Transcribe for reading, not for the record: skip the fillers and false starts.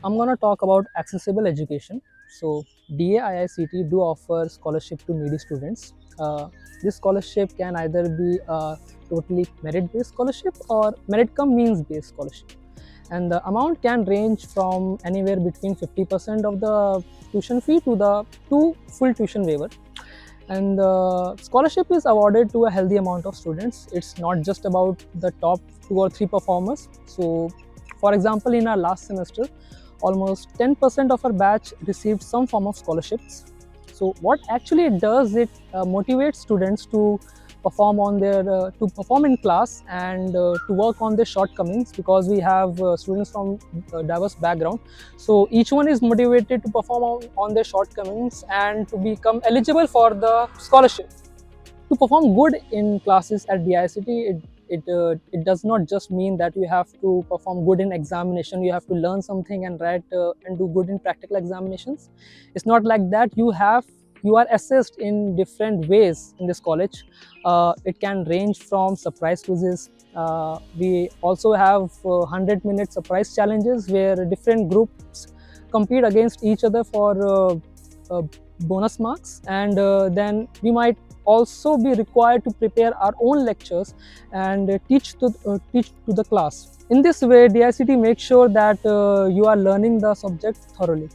I'm going to talk about accessible education. So, DA-IICT do offer scholarship to needy students. This scholarship can either be a totally merit-based scholarship or merit-cum means-based scholarship. And the amount can range from anywhere between 50% of the tuition fee to full tuition waiver. And the scholarship is awarded to a healthy amount of students. It's not just about the top 2 or 3 performers. So for example, in our last semester, almost 10% of our batch received some form of scholarships. So what actually it does, it motivates students to perform in class and to work on their shortcomings, because we have students from diverse background. So each one is motivated to perform on their shortcomings and to become eligible for the scholarship. To perform good in classes at DICT, it does not just mean that you have to perform good in examination. You have to learn something and write and do good in practical examinations. It's not like that. You are assessed in different ways in this college. It can range from surprise quizzes. We also have 100-minute surprise challenges where different groups compete against each other for bonus marks, and then we might also be required to prepare our own lectures and teach to the class. In this way, DICT makes sure that you are learning the subject thoroughly.